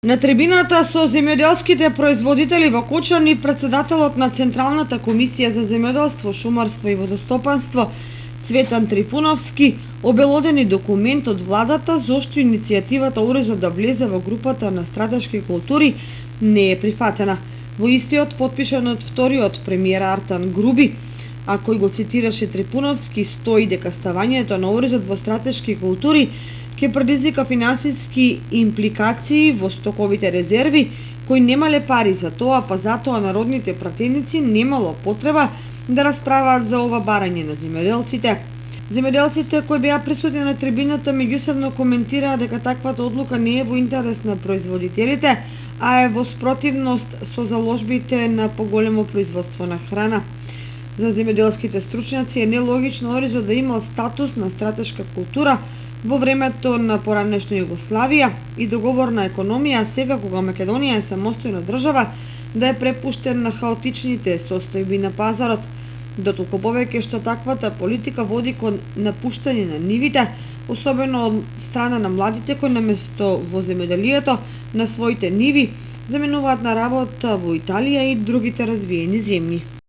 На трибината со земјоделските производители во Кочани, претседателот на Централната комисија за земјоделство, шумарство и водостопанство Цветан Трифуновски обелодени документ од владата зошто иницијативата урезот да влезе во групата на стратешки култури не е прифатена. Во истиот, подпишан од вториот премиер Артан Груби, а кој го цитираше Трифуновски, стои дека ставањето на урезот во стратешки култури ќе предизвика финансиски импликации во стоковите резерви, кои немале пари за тоа, па затоа народните пратеници немало потреба да расправаат за ова барање на земјоделците. Земјоделците кои беа присутни на трибината меѓусебно коментираа дека таквата одлука не е во интерес на производителите, а е во спротивност со заложбите на поголемо производство на храна. За земјоделските стручњаци е нелогично оризот да имал статус на стратешка култура во времето на поранешна Југославија и договорна економија, сега кога Македонија е самостојна држава, да е препуштен на хаотичните состојби на пазарот. Дотолку повеќе што таквата политика води кон напуштање на нивите, особено од страна на младите кои наместо во земјоделието на своите ниви заменуваат на работа во Италија и другите развиени земји.